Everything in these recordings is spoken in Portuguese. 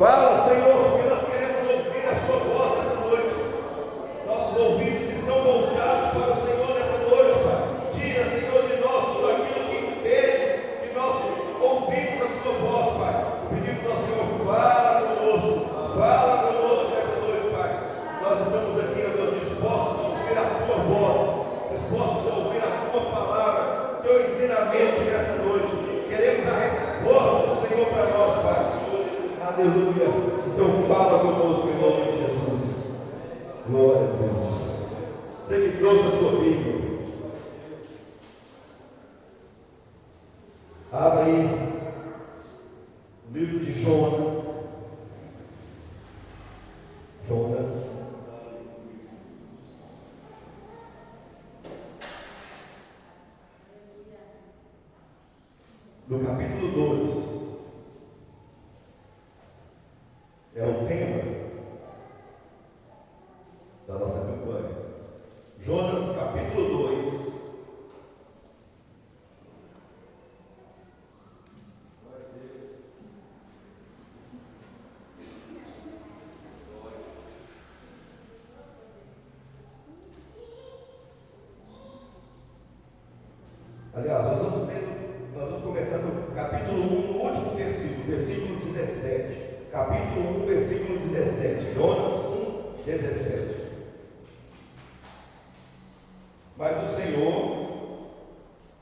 Fala, Senhor, porque nós queremos ouvir a sua voz nessa noite. Nossos ouvidos estão voltados para o Senhor nessa noite, Pai. Tira, Senhor, de nós tudo aquilo que impede que nós ouvimos a sua voz, Pai. Pedimos ao Senhor, fala conosco nessa noite, Pai. Nós estamos aqui, ó Deus, dispostos a ouvir a tua voz, dispostos a ouvir a tua palavra, teu ensinamento nessa noite. Queremos a resposta do Senhor para nós, Pai. Aleluia. Então fala conosco em nome de Jesus. Glória a Deus. Você que trouxe a sua Bíblia, abre aí o livro de Jonas. No capítulo 2. É o tema da nossa campanha. Jonas, capítulo 2. Aliás, nós vamos começar no capítulo 1, no último versículo 17. Capítulo 1, versículo 17. Jonas 1, 17. Mas o Senhor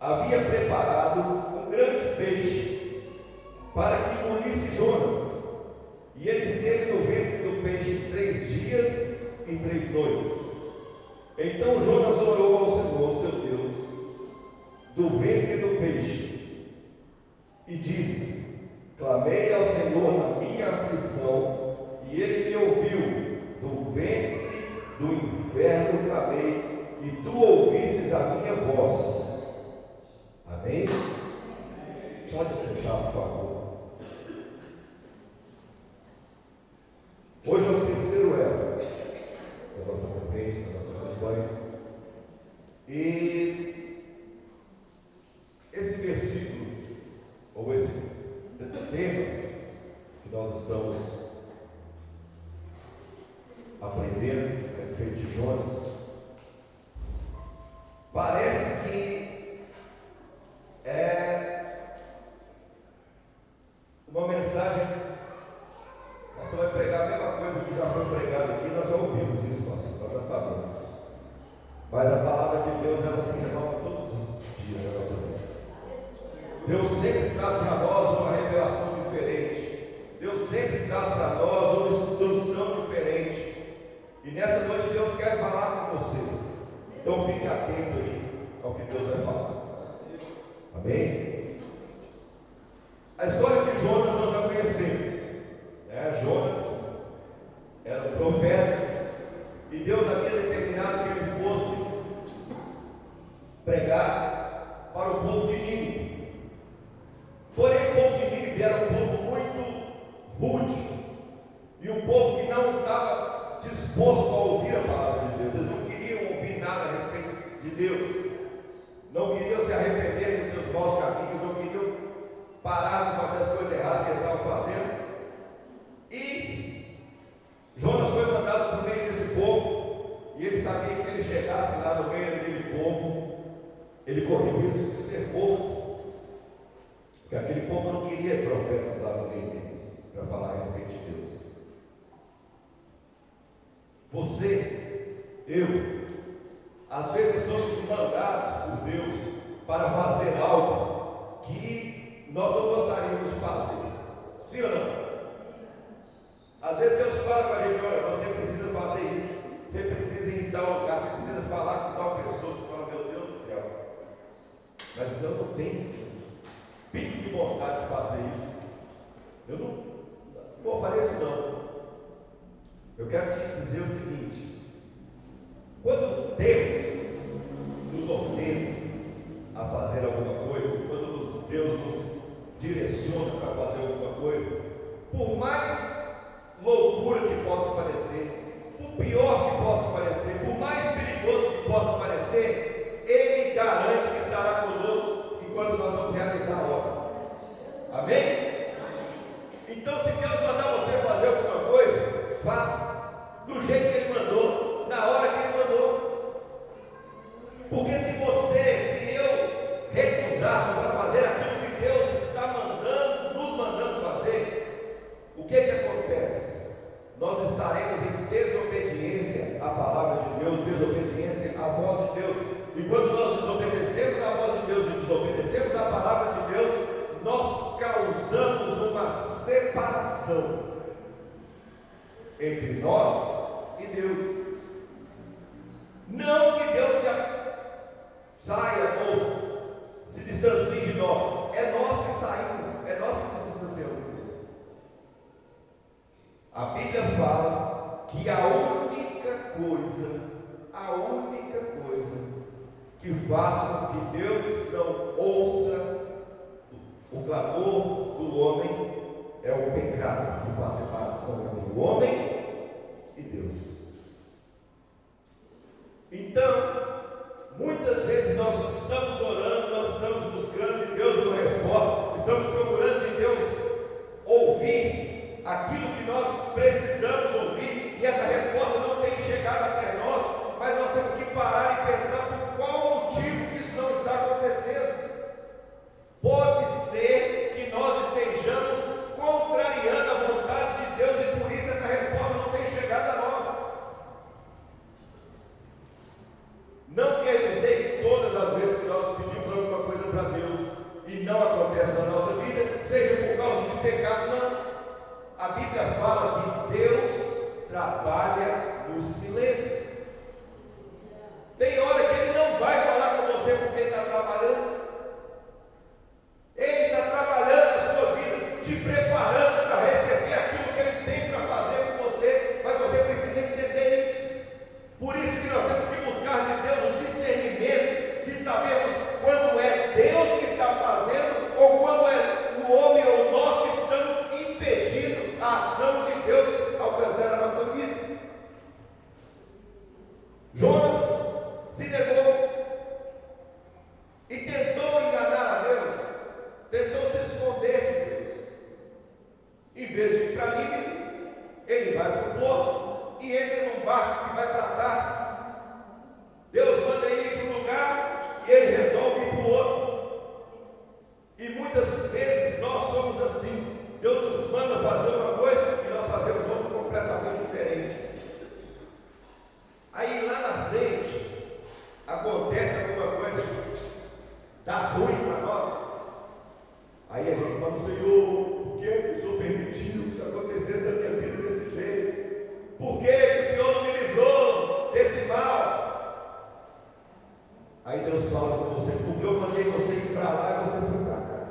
havia preparado um grande peixe para que engolisse Jonas, e ele esteve no ventre do peixe 3 dias e 3 noites. Então Jonas orou ao Senhor, seu Deus, do ventre do peixe, e disse: clamei ao Senhor na minha aflição, e ele me ouviu. Do ventre do inferno clamei, e tu ouvistes a minha voz. Amém? Pode sentar, por favor. Hoje é o terceiro elo da nossa conferência, da nossa campanha. E esse versículo, ou esse tema que nós estamos aprendendo a respeito de Jonas, parece que é uma mensagem. Você vai pregar a mesma coisa que já foi pregado aqui, nós já ouvimos isso, pastor, nós já sabemos. Mas a palavra de Deus, ela se renova todos os dias da nossa vida. Deus sempre traz para nós uma revelação diferente. Deus sempre traz para nós uma instrução diferente. E nessa noite Deus quer falar com você. Então fique atento aí ao que Deus vai falar. Amém? A história de Jonas nós já conhecemos. Jonas era um profeta, e Deus havia determinado que ele fosse pregar para o povo de Nínive. Porém, o povo de Nínive era um povo muito rude, e um povo que não estava disposto a ouvir a palavra de Deus. Eles não queriam ouvir nada a respeito de Deus, não queriam se arrepender dos seus maus caminhos, não queriam parar de fazer as coisas erradas que eles estavam fazendo. E Jonas foi mandado para o meio desse povo, e ele sabia que se ele chegasse lá no meio daquele povo, ele corria o risco de ser morto, porque aquele povo não queria profetas lá no meio deles para falar a respeito de Deus. Você, eu, às vezes somos mandados por Deus para fazer algo que nós não gostaríamos de fazer. Sim ou não? Às vezes Deus fala com a gente: olha, você precisa fazer isso, você precisa ir em tal lugar, você precisa falar com tal pessoa. Você fala: meu Deus do céu, mas eu não tenho pico de vontade de fazer isso. Eu não vou fazer isso não. Eu quero te dizer o seguinte: quando Deus nos ordena a fazer alguma coisa, quando Deus nos direciona para fazer alguma coisa, por mais loucura que possa parecer, por pior que possa parecer, por mais perigoso que possa parecer, Ele garante que estará conosco enquanto nós vamos realizar a obra. Amém? Então, se Deus mandar você fazer separação entre nós e Deus. Não que Deus saia ou se distancie de nós, é nós que saímos, é nós que nos distanciamos dele. A Bíblia fala que a única coisa que faz com que Deus não ouça o clamor do homem é o pecado, que faz separação entre o homem e Deus. Então, muitas vezes nós estamos orando, nós estamos buscando de Deus uma resposta, estamos procurando de Deus ouvir aquilo que nós precisamos ouvir, e essa resposta não tem chegado até nós, mas nós temos que parar e pensar por qual motivo que isso não está acontecendo. Pode ser que nós estejamos contrariando a vontade de Deus e por isso essa resposta não tem chegado a nós. Não quer dizer que todas as vezes que nós pedimos alguma coisa para Deus e não acontece na nossa vida, seja por causa de pecado, não. A Bíblia fala que Deus trabalha no silêncio. Tem hora que Ele não vai falar com você porque Ele está trabalhando. Ele está trabalhando na sua vida, te preparando para receber aquilo que Ele tem para fazer com você, mas você precisa entender isso. Por isso que nós temos que buscar de Deus o discernimento, de sabermos quando é Deus que está fazendo, ou quando é o homem ou nós que estamos impedindo a ação de Deus alcançar a nossa vida. Jonas se negou e tentou enganar a Deus, tentou se esconder de Deus. Em vez de ir para Nínive, ele vai para o porto e entra num barco que vai para Tarsis. Deus manda ele ir para um lugar e ele resolve ir para o outro. E muitas vezes nós somos assim. Deus nos manda fazer uma coisa e nós fazemos outra completamente diferente. Aí lá na frente acontece alguma coisa que dá ruim para nós. Aí a gente fala: Senhor, por que o Senhor permitiu que isso acontecesse na minha vida desse jeito? Por que o Senhor não me livrou desse mal? Aí Deus fala com você: porque eu mandei você ir para lá e você foi para cá.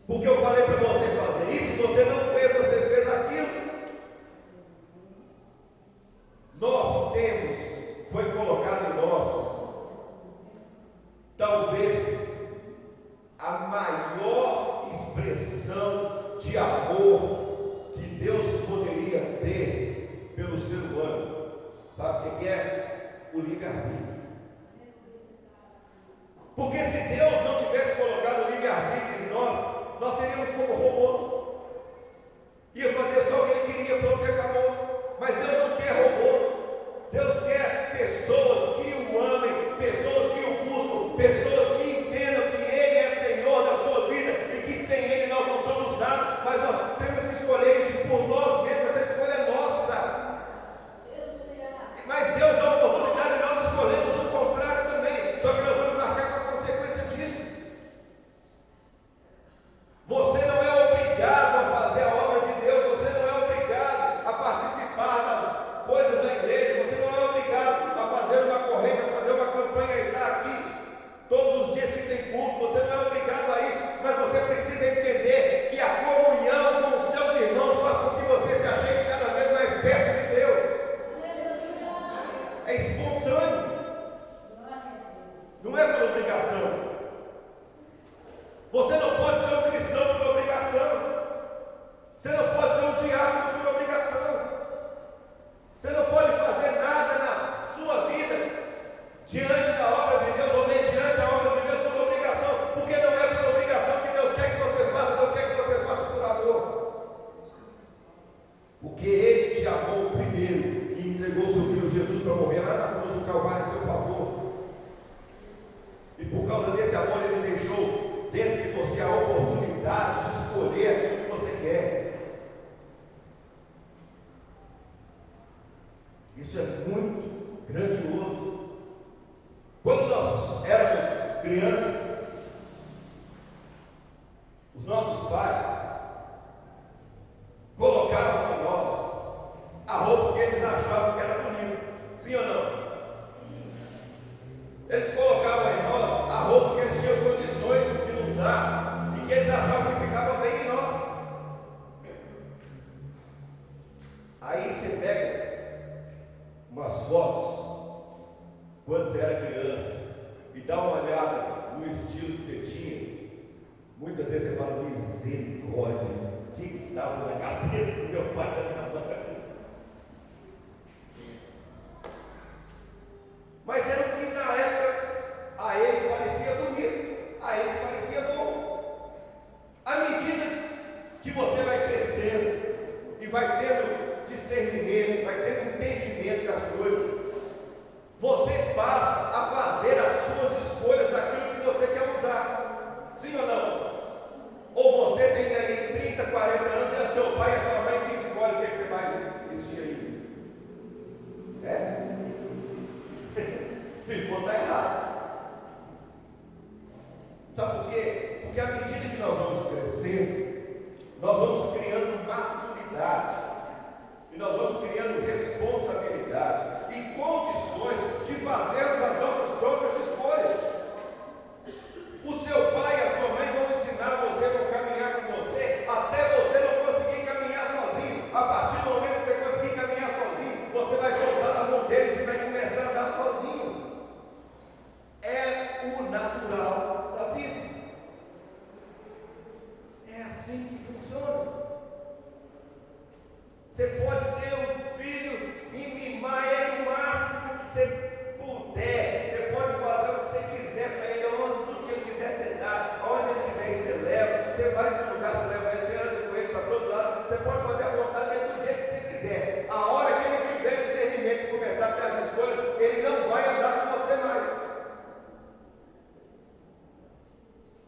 Porque eu falei para você fazer isso, você não fez, você fez aquilo. Nós temos, foi colocado em nós, talvez a maior expressão de amor que Deus poderia ter pelo ser humano. Sabe o que é? O livre-arbítrio. Porque se Deus não tivesse colocado o livre-arbítrio em nós seríamos como robôs. Ia fazer só o que Ele queria, pronto, e acabou. Mas Deus não quer robôs. Deus quer pessoas que o amem, pessoas que o buscam, pessoas que entendam que Ele é Senhor da sua vida e que sem Ele nós não somos nada, mas nós temos que escolher isso por nós mesmos. Essa escolha é nossa. Mas Deus dá a oportunidade de nós escolhermos o contrário também, só que nós vamos marcar com a consequência disso. Você não é obrigado a fazer a obra de Deus, você não é obrigado a participar das coisas da igreja, você não é obrigado a fazer uma corrente, a fazer uma campanha e estar aqui todos os dias que tem culto, você não é obrigado a isso, mas você precisa entender que a comunhão com os seus irmãos faz com que você se achegue cada vez mais perto de Deus. É espontâneo, não é por obrigação. Você não pode ser um cristão por obrigação. Você não pode ser um diácono por obrigação. Você não pode fazer nada na sua vida diante da obra de Deus ou mediante a obra de Deus por obrigação, porque não é por obrigação que Deus quer que você faça, Deus quer que você faça por amor. Porque Ele te amou primeiro e entregou seu Filho Jesus para morrer lá na cruz do Calvário em seu favor. E por causa desse amor Ele deixou dentro de você a oportunidade de escolher aquilo que você quer. Isso é muito grandioso. Quando nós éramos crianças, os nossos pais Aí você pega umas fotos quando você era criança e dá uma olhada no estilo que você tinha. Muitas vezes você fala: misericórdia, o que estava na cabeça do meu pai e da minha mãe? Mas era o que na época a eles parecia bonito, a eles parecia bom. À medida que você vai crescendo e vai tendo discernimento, vai tendo entendimento das coisas, você passa a fazer as suas escolhas daquilo que você quer usar. Sim ou não? Ou você tem aí 30, 40 anos e é seu pai e a sua mãe que escolhe o que você vai vestir aí. É? Se for, está errado. Sabe por quê? Porque à medida que nós vamos crescendo, nós vamos criando maturidade e nós vamos criando responsabilidade e condições de fazermos as nossas próprias escolhas. O seu pai e a sua mãe vão ensinar você, vão caminhar com você até você não conseguir caminhar sozinho. A partir do momento que você conseguir caminhar sozinho, você vai soltar a mão deles e vai começar a andar sozinho. É o natural da vida. É assim que funciona. Você pode ter um filho e mimar ele o máximo que você puder. Você pode fazer o que você quiser para ele, onde tudo que ele quiser você dá, onde ele quiser ir, você leva. Você vai para um lugar, você leva ele, você anda com ele para todo lado. Você pode fazer a vontade dele do jeito que você quiser. A hora que ele tiver discernimento e começar a ter as escolhas, ele não vai andar com você mais.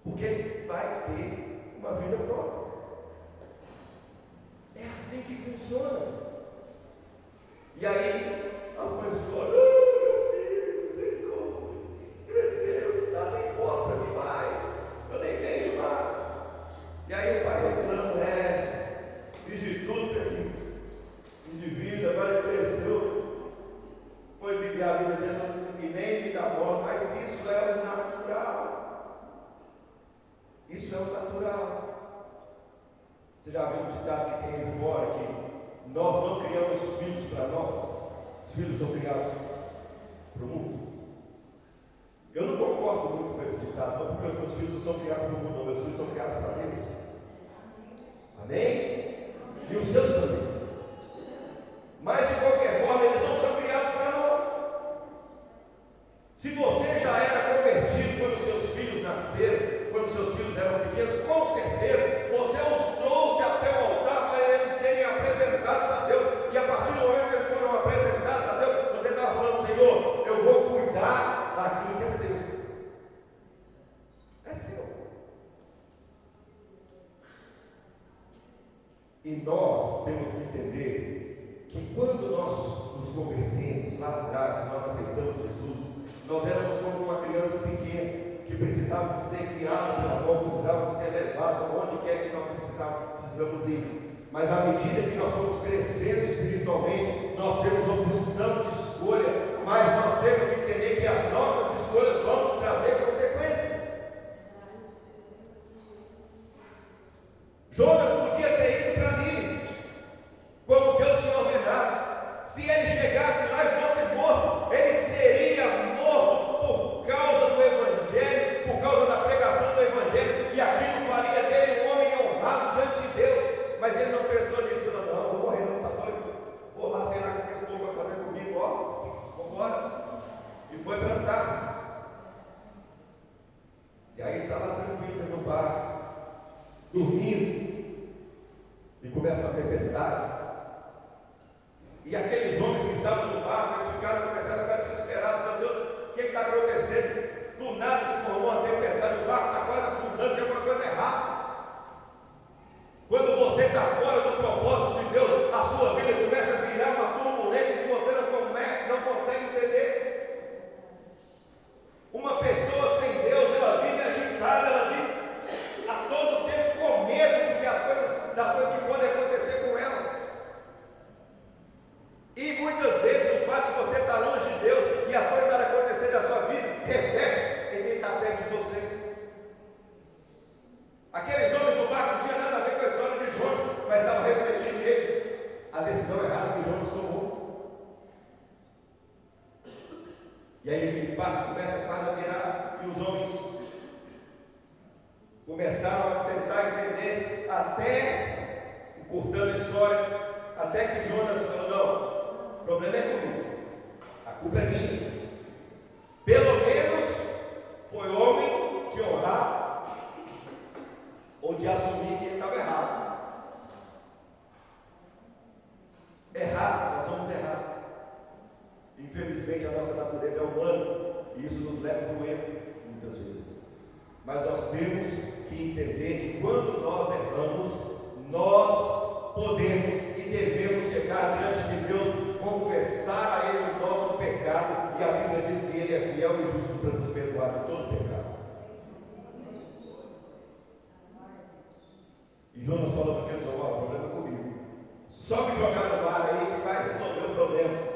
Porque ele vai ter uma vida própria. É assim que funciona. E aí as mães falam: meu filho, misericórdia, cresceu, já nem importa para mim mais, eu nem vejo mais. E aí o pai reclama: fiz de tudo para esse indivíduo, agora ele cresceu, foi viver a vida dele e nem me dá bola. Mas isso é o natural. Isso é o natural. Você já viu um ditado que tem aí fora que nós não criamos filhos para nós, os filhos são criados para o mundo? Eu não concordo muito com esse ditado, não, porque os meus filhos não são criados para o mundo, não, meus filhos são criados para Deus. Amém? E os seus também. Mas de qualquer forma, eles não são criados para nós. Se você já era convertido quando os seus filhos nasceram, quando os seus filhos eram pequenos, com certeza você os trouxe até o altar para eles serem apresentados a Deus. E a partir do momento que eles foram apresentados a Deus, você estava falando: Senhor, eu vou cuidar daquilo que é seu. É seu. E nós temos que entender que quando nós nos convertemos lá atrás, que nós aceitamos Jesus, nós éramos como uma criança pequena que precisava ser criada pela mão, precisava ser levados aonde quer que nós precisamos ir. Mas à medida que nós vamos crescendo espiritualmente, nós temos opção de escolha, mas nós temos que entender que as nossas escolhas vão nos trazer consequências. Jonas podia ter ido para Nínive, como Deus tinha ordenado. Se ele chegasse lá e fosse morto, ele seria morto por causa do Evangelho, por causa da pregação do Evangelho, e aquilo faria dele um homem honrado diante de Deus. Mas ele não pensou nisso, não, vou morrer, não, está doido? Vou lá, será que esse povo vai fazer comigo? Ó, vamos embora. E foi para Tarsis. E aí está lá tranquilo no barco, dormindo, e começa uma tempestade. E aqueles homens que estavam no barco, eles começaram a ficar desesperados: meu Deus, o que está acontecendo? Do nada se formou uma tempestade, o barco está quase afundando, tem alguma coisa errada. Quando você está fora do propósito de Deus, a sua vida começa a virar uma turbulência que você não consegue entender. Uma pessoa sem Deus, ela vive agitada, ela vive a todo tempo com medo das coisas que podem acontecer com ela. E E aí aquele barco começa quase a virar, e os homens começaram a tentar entender, até, encurtando a história, até que Jonas falou: não, o problema é comigo, a culpa é minha. Pelo menos foi homem de honrar ou de assumir que ele estava errado. Errar, nós vamos errar. Infelizmente a nossa natureza é humana e isso nos leva para o erro muitas vezes. Mas nós temos que entender que quando nós erramos, nós podemos e devemos chegar diante de Deus, confessar a Ele o nosso pecado, e a Bíblia diz que Ele é fiel e justo para nos perdoar de todo pecado. E Jonas falou para aqueles: ó, o problema é comigo, só me jogar no mar aí que vai resolver o problema.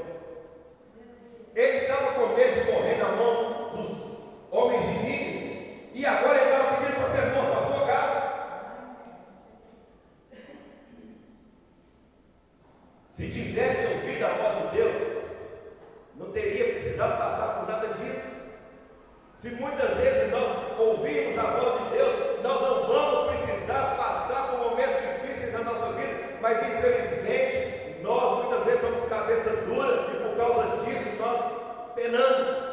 Ele estava com medo de morrer na mão dos homens de Nínive, e agora ele estava pedindo para ser morto, afogado. Se tivesse ouvido a voz de Deus, não teria precisado passar por nada disso. Se muitas vezes nós ouvimos a voz de Deus, nós não vamos precisar passar por momentos difíceis na nossa vida, mas infelizmente nós muitas vezes somos cabeça dura e por causa disso nós penamos.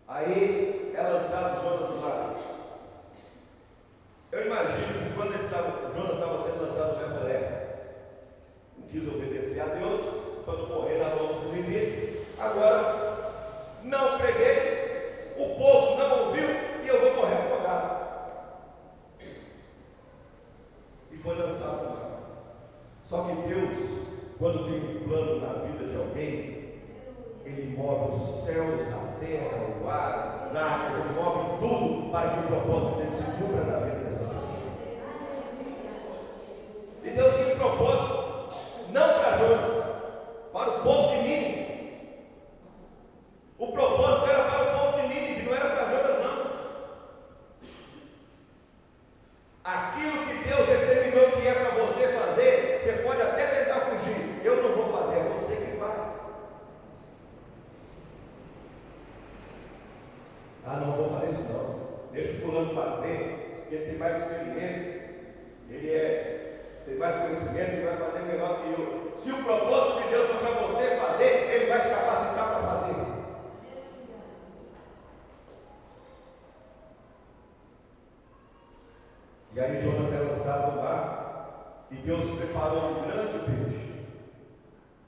Aí é lançado Jonas no mar. Eu imagino que quando Jonas estava sendo lançado no mar, não quis obedecer a Deus para não morrer na mão dos inimigos. Agora, não preguei, o povo não ouviu e eu vou morrer afogado. E foi lançado no mar. Só que Deus, quando tem um plano na vida de alguém, Ele move os céus, a terra, o ar, as águas, Ele move tudo para que o propósito dele se cumpra na vida dessa pessoa. E Deus tinha um propósito, não para Jonas, para o povo de Nínive. O propósito era para o povo de Nínive, não era para Jonas, não. Aquilo que Deus determinou que é para você fazer, você pode até tentar fugir. Eu não vou fazer, é você que vai. Ah, não vou fazer isso não. Deixa o fulano fazer, ele tem mais experiência, tem mais conhecimento, ele vai fazer melhor que eu. Se o propósito de Deus for para você fazer, Ele vai te capacitar para fazer. E aí Jonas é lançado no mar, e Deus preparou um grande peixe,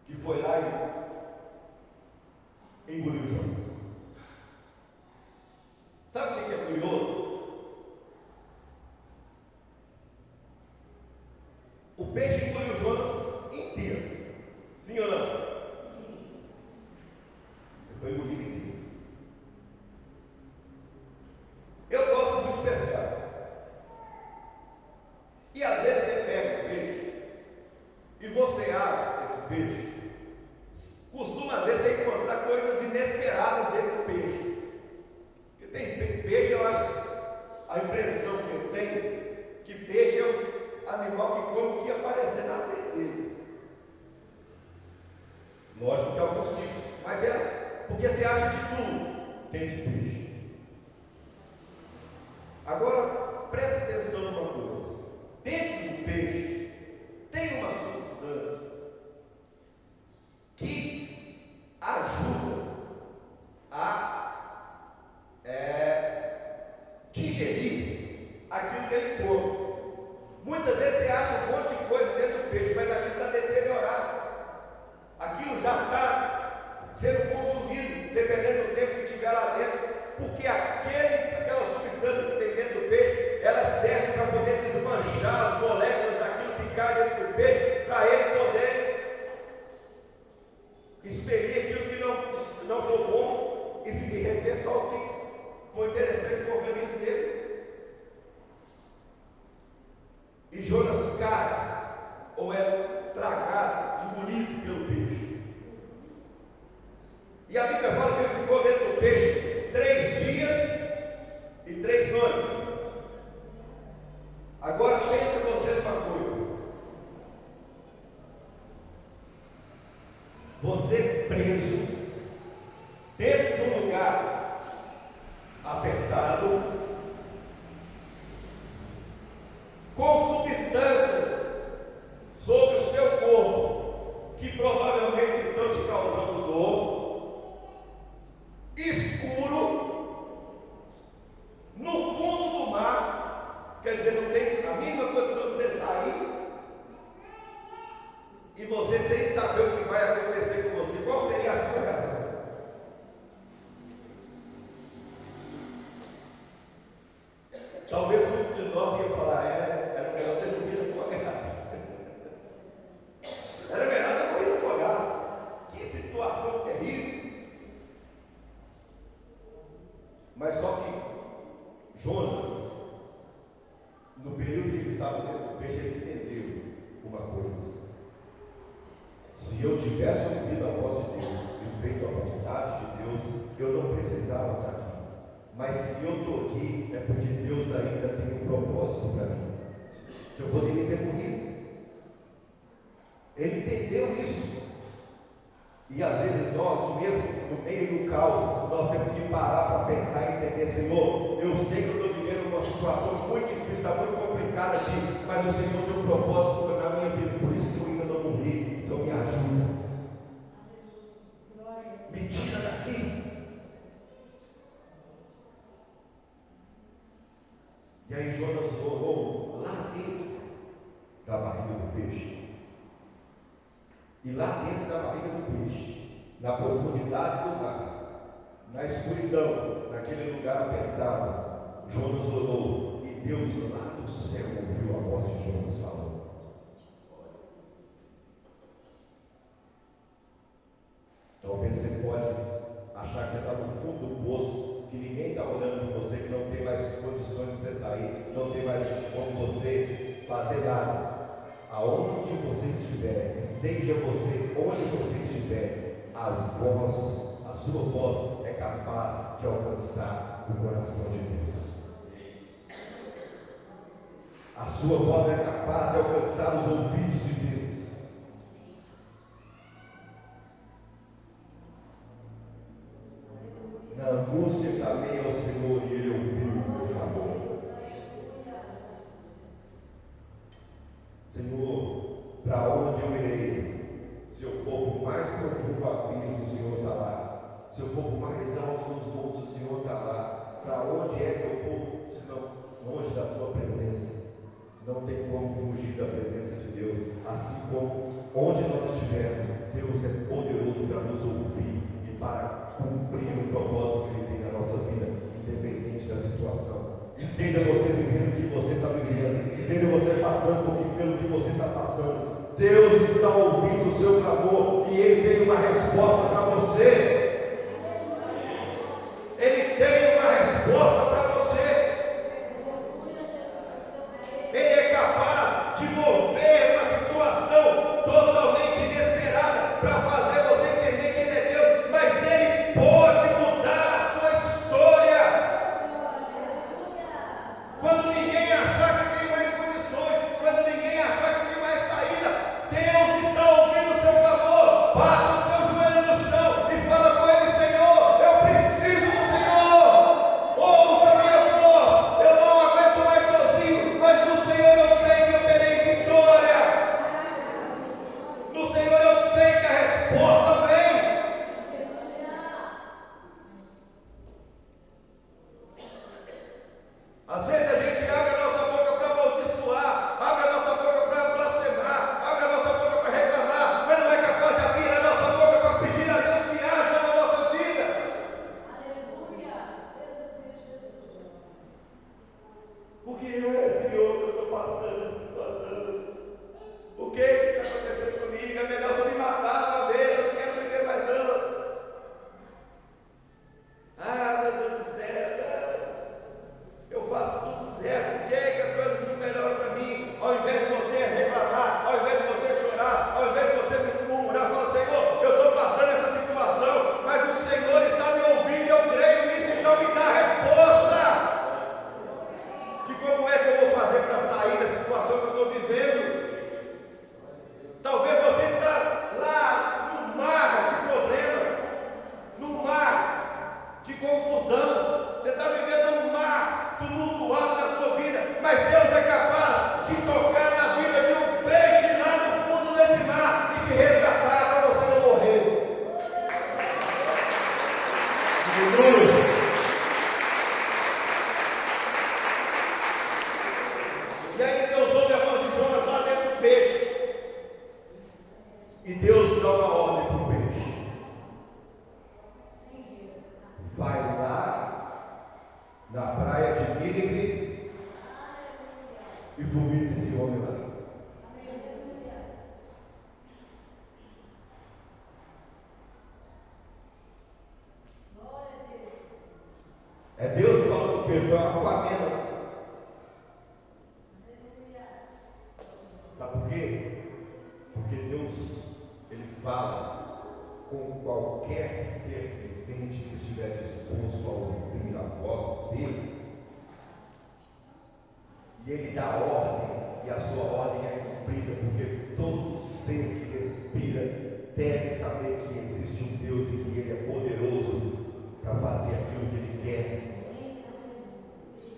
que foi lá e engoliu Jonas. Sabe o que é curioso? O peixe engoliu Jonas inteiro. Sim ou não? Sim. Ele foi engolido inteiro. Eu gosto muito de pescar. E às vezes você pega o peixe e você abre esse peixe. Costuma às vezes você encontrar coisas inesperadas dentro do peixe. Porque tem peixe, eu acho, a impressão que eu tenho, que peixe é o animal que come o que aparecer na frente dele. Lógico que alguns tipos, mas é porque você acha que tudo tem de peixe. Agora, preste atenção numa coisa: dentro do peixe tem uma substância que ajuda a digerir aquilo que ele come. Muitas vezes você acha um monte de coisa dentro do peixe, mas aquilo está deteriorado, aquilo já está sendo consumido, dependendo do tempo que estiver lá dentro, porque aquela substância que tem dentro do peixe, ela serve para poder desmanchar as moléculas daquilo que cai dentro do peixe, para ele poder expelir aquilo que não for bom e reter só o que foi interessante para o organismo dele. E Jonas cai, ou é tragado, engolido pelo peixe. E a Bíblia fala que ele ficou dentro do peixe 3 dias e 3 noites. Agora pensa você numa coisa: você preso e você sem saber o que vai acontecer com você, qual seria a sua reação? Talvez muitos de nós iam falar, era melhor ter dormido afogado. Era melhor ter morrido afogado. Que situação terrível. Mas só que Jonas, no período que ele estava dentro do peixe, ele entendeu uma coisa: se eu tivesse ouvido a voz de Deus e feito a vontade de Deus, eu não precisava estar aqui. Mas se eu estou aqui, é porque Deus ainda tem um propósito para mim. Eu poderia ter morrido. Ele entendeu isso. E às vezes nós, mesmo no meio do caos, nós temos que parar para pensar e entender: Senhor, eu sei que eu estou vivendo uma situação muito difícil, está muito complicada aqui, mas o Senhor tem um propósito na minha vida, por isso que eu ainda não morri. Então me ajuda, me tira daqui. E aí Jonas orou lá dentro da barriga do peixe. E lá dentro da barriga do peixe, na profundidade do mar, na escuridão, naquele lugar apertado, Jonas orou, e Deus lá do céu ouviu a voz de Jonas falando. Talvez você pode achar que você está no fundo do poço, que ninguém está olhando para você, que não tem mais condições de você sair, não tem mais como você fazer nada. Aonde você estiver, esteja você onde você estiver, a sua voz é capaz de alcançar o coração de Deus. A sua voz é capaz de alcançar os ouvidos de Deus. Na angústia clamei ao Senhor e Ele ouviu o meu clamor. Senhor, para onde eu irei? Se eu for por mais profundo abismo, o Senhor está lá. Se eu for por mais alto dos montes, o Senhor está lá. Para onde é que eu vou, se não longe da tua presença? Não tem como fugir da presença de Deus. Assim como onde nós estivermos, Deus é poderoso para nos ouvir e para cumprir o propósito que Ele tem na nossa vida, independente da situação. Esteja você vivendo o que você está vivendo, esteja você passando pelo que você está passando, Deus está ouvindo o seu clamor e Ele tem uma resposta para você. Ele tem uma resposta para você. Ele é capaz de mover uma situação totalmente inesperada para fazer você entender que Ele é Deus, mas Ele pode mudar a sua história. Quando ninguém achar que tem mais condições, quando ninguém achar que tem mais saída, Deus está ouvindo o seu clamor. Bata o seu joelho no chão e fala: Porque Deus, Ele fala com qualquer ser vivente que estiver disposto a ouvir a voz dEle. E Ele dá ordem, e a sua ordem é cumprida, porque todo ser que respira deve saber que existe um Deus e que Ele é poderoso para fazer aquilo que Ele quer.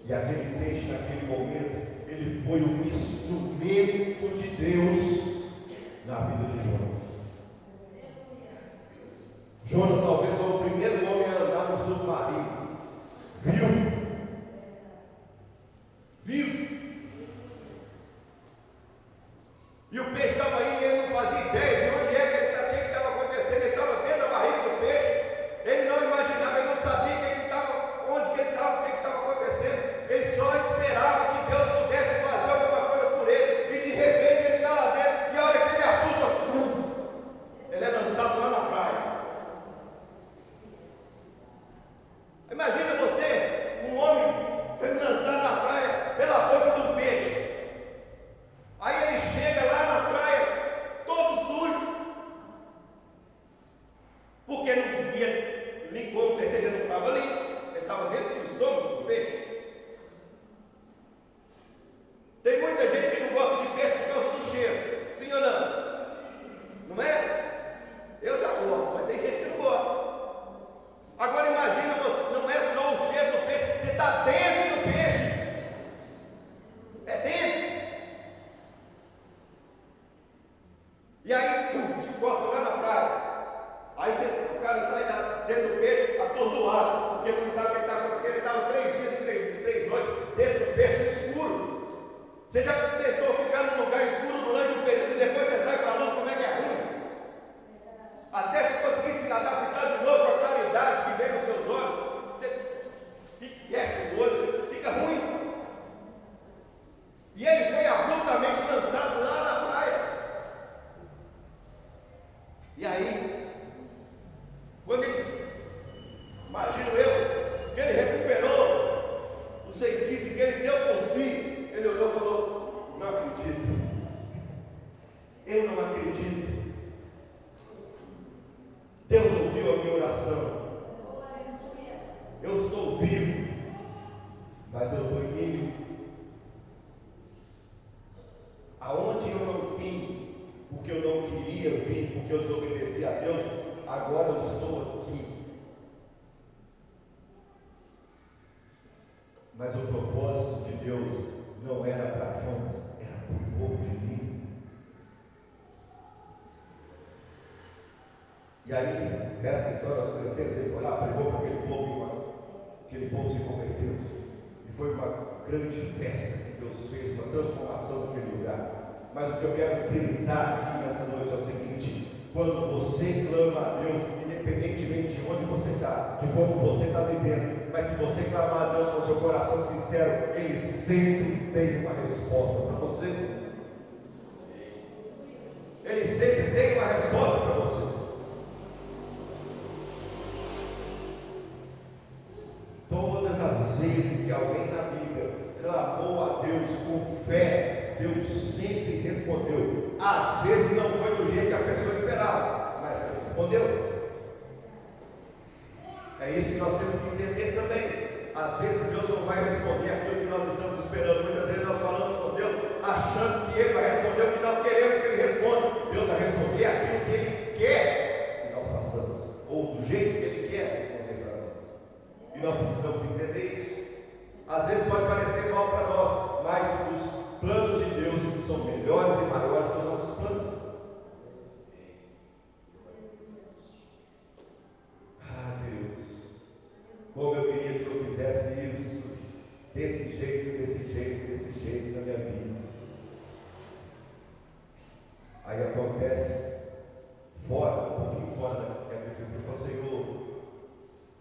E aquele peixe, naquele momento, ele foi um instrumento de Deus na vida de Jonas. Jonas talvez foi o primeiro homem a andar no submarino. Viu? E o peixe estava indo e ele não fazia ideia de onde é que ele estava, o que estava acontecendo. Ele estava dentro da barriga do peixe. Ele não imaginava, ele não sabia onde que ele estava, o que estava acontecendo. Ele só esperava que Deus pudesse fazer alguma coisa por ele. E de repente ele está lá dentro. E a hora que ele assusta, ele é lançado lá na praia. Imagina você, um homem, sendo lançado na praia pela boca do peixe. Aí ele chega lá na praia, todo sujo, porque não devia, com certeza ele não estava ali, ele estava dentro do estômago do peixe. Tem muita gente que não gosta de peixe por causa do cheiro, sim ou não? Não é? Eu já gosto, mas tem gente que não gosta. Agora imagina você, não é só o cheiro do peixe, você está dentro do peixe, é dentro. E aí, te costa lá na praia. Aí o cara sai dentro do peixe atordoado, porque ele não sabe o que está acontecendo. Ele estava 3 dias e 3 noites dentro do peixe no escuro. Você já tentou ficar num lugar escuro durante um período e depois você sai para a luz, como é que é ruim? Até você conseguir se adaptar de novo com a claridade que vem nos seus olhos, você fecha o olho, você fica ruim. E ele foi abruptamente lançado lá na praia. E aí, quando ele, imagino eu, que ele recuperou os sentidos e que ele deu por si, ele olhou e falou: não acredito, eu não acredito. Deus ouviu a minha oração. Eu estou vivo, mas eu estou inimigo. Aonde eu não vim, porque eu não queria vir, porque eu desobedeci a Deus, agora eu estou aqui. Mas o propósito de Deus não era para Jonas, era para o povo de Nínive. E aí, nessa história nós conhecemos, ele foi lá, pregou para aquele povo se converteu. E foi uma grande festa que Deus fez, uma transformação naquele lugar. Mas o que eu quero frisar aqui nessa noite é o seguinte: quando você clama a Deus, independentemente de onde você está, de como você está vivendo, mas se você clamar a Deus com o seu coração sincero, Ele sempre tem uma resposta para você. Ele sempre tem uma resposta para você. Todas as vezes que alguém na Bíblia clamou a Deus com fé, Deus sempre respondeu. Às vezes não foi do jeito que a pessoa esperava, mas Deus respondeu. É isso que nós temos que entender também. Às vezes Deus não vai responder aquilo que nós estamos esperando. Muitas vezes nós falamos com Deus achando que Ele vai responder o que nós queremos que Ele responda. Deus vai responder aquilo que Ele quer que nós façamos, ou do jeito que Ele quer responder para nós. E nós precisamos entender isso. Às vezes pode parecer mal para nós, mas os planos de Deus são melhores e maiores que os nossos planos. Ah, Deus, como eu queria que o Senhor fizesse isso, desse jeito na minha vida. Aí acontece fora, um pouquinho fora da minha vida, eu falo: Senhor,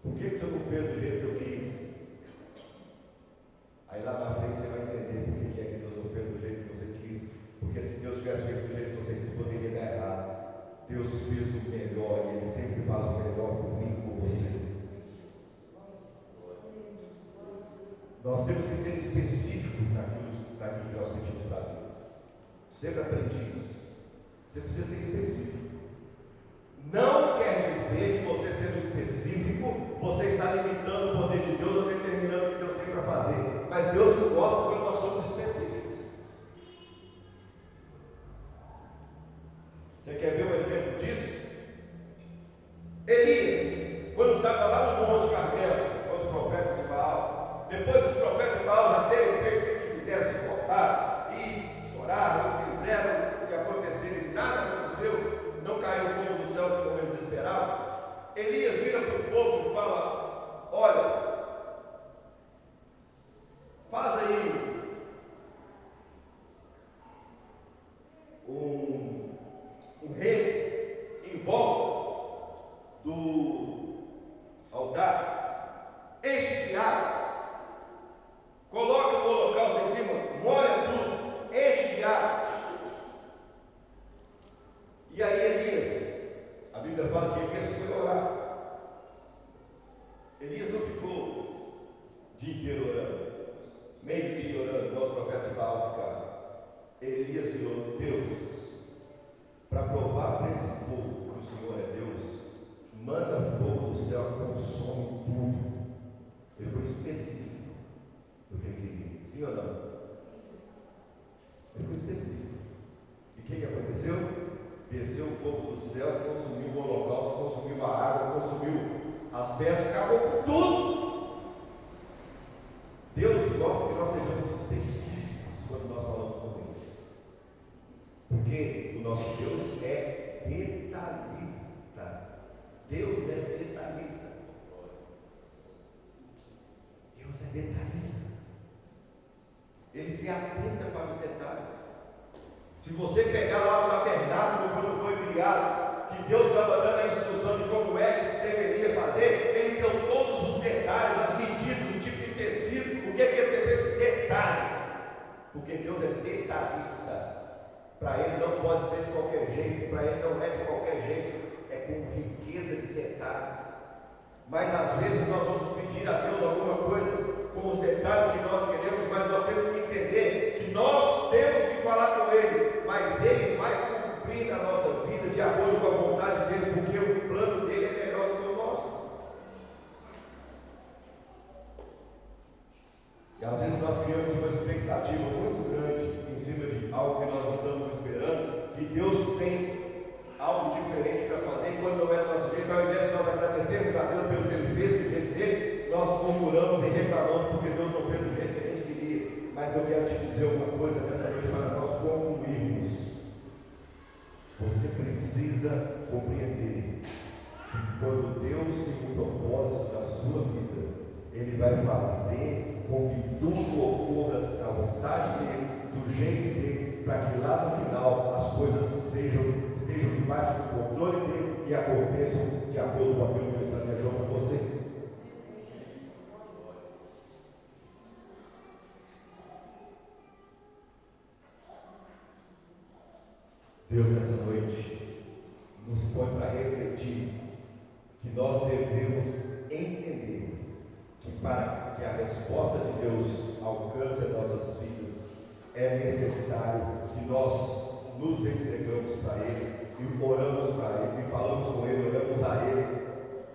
por que o Senhor não fez do jeito que eu quis? Aí lá na frente você vai entender por que é que Deus não fez do jeito que você quis. Porque se Deus tivesse feito do jeito que você quis, poderia dar errado. Deus fez o melhor e Ele sempre faz o melhor por mim e por você. Nós temos que ser específicos naquilo que nós pedimos para Deus. Sempre aprendimos. Você precisa ser específico. Não quer dizer que você sendo específico, você está limitando o poder de Deus ou determinando o que Deus tem para fazer. Mas Deus não gosta quando nós somos específicos. Você quer ver um exemplo disso? Elias, quando estava lá no Monte Carmelo, com os profetas de Baal, depois os profetas de Baal já terem feito o que fizeram, se cortar e choraram, e fizeram o que aconteceu, e nada aconteceu, não caiu fogo do céu como eles esperavam. Elias vira para o povo e fala: olha, faz aí um rei em volta do altar, enche de água, coloca o holocausto em cima, molha tudo, enche de água. E aí Elias, a Bíblia fala que Elias foi orar. Elias não ficou o dia inteiro orando, meio dia orando, igual os profetas de Baal ficaram. Elias virou: Deus, para provar para esse povo que o Senhor é Deus, manda fogo do céu que consome tudo. Ele foi específico do que ele queria. Sim ou não? Ele foi específico. E o que aconteceu? Desceu o fogo do céu, consumiu o holocausto, consumiu a água, consumiu as pedras, acabou com tudo. Deus gosta que nós sejamos específicos quando nós falamos com Ele, porque o nosso Deus é detalhista. Deus é detalhista. Deus é detalhista. Ele se atenta para os detalhes. Se você pegar lá o tabernáculo quando foi criado, que Deus estava dando a instrução de como é que deveria fazer, Ele deu todos os detalhes, as medidas, o tipo de tecido, o que ia ser feito, detalhe. Porque Deus é detalhista. Para Ele não pode ser de qualquer jeito, para Ele não é de qualquer jeito, é com riqueza de detalhes. Mas às vezes nós vamos pedir a Deus alguma coisa com os detalhes que nós queremos, mas nós temos que entender que nós temos que falar com Ele, mas Ele vai cumprir na nossa vida de acordo com a vontade dEle, porque o plano dEle é melhor do que o nosso. E às vezes nós criamos uma expectativa muito grande em cima de algo que nós estamos esperando, que Deus tem algo diferente para fazer, e quando não é do nosso jeito, ao invés de nós agradecermos a Deus pelo que Ele fez, do jeito dele, nós murmuramos e reclamamos porque Deus não fez do jeito que a gente queria. Mas eu quero te dizer uma coisa nessa noite para nós concluirmos. Você precisa compreender que quando Deus tem um propósito na sua vida, Ele vai fazer com que tudo ocorra na vontade dEle, do jeito dEle, para que lá no final as coisas estejam debaixo do controle dEle e aconteçam de acordo com aquilo que Ele planejou para você. Deus, nessa noite, nos põe para refletir que nós devemos entender que para que a resposta de Deus alcance as nossas vidas, é necessário que nós nos entregamos para Ele, e oramos para Ele, e falamos com Ele, oramos a Ele,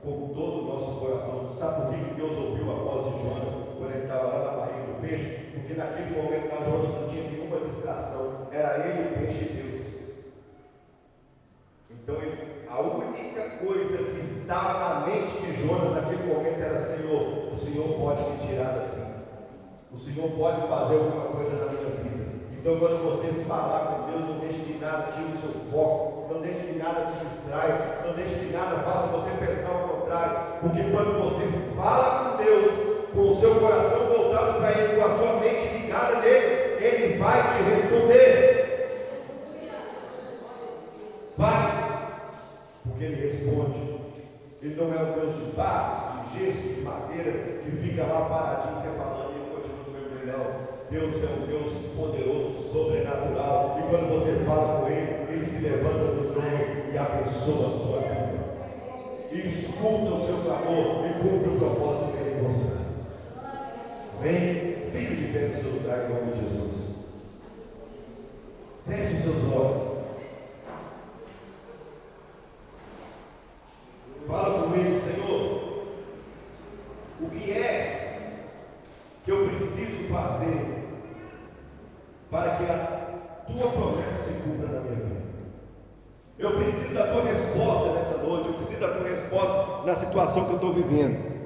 com todo o nosso coração. Sabe por que Deus ouviu a voz de Jonas quando ele estava lá na barriga do peixe? Porque naquele momento lá Jonas não tinha nenhuma distração, era ele, o peixe e Deus. Então a única coisa que estava na mente de Jonas naquele momento era: Senhor, o Senhor pode me tirar daqui, o Senhor pode fazer alguma coisa na minha vida. Então quando você falar com Deus, não deixe que nada tire o seu foco, não deixe que nada te distraia, não deixe que nada faça você pensar ao contrário, porque quando você fala com Deus, com o seu coração voltado para Ele, com a sua mente ligada nele, Ele vai te responder. Vai, porque Ele responde. Ele não é um Deus de barro, de gesso, de madeira, que fica lá paradinho, você falando e Ele continua do mesmo jeito. Não. Deus é um Deus poderoso, sobrenatural, e quando você fala com Ele, Ele se levanta do trono e abençoa a sua vida, e escuta o seu clamor e cumpre o propósito que Ele você. Amém? Fique de pé no seu lugar em nome de Jesus. Feche os seus olhos. Eu preciso da tua resposta nessa noite. Eu preciso da tua resposta na situação que eu estou vivendo.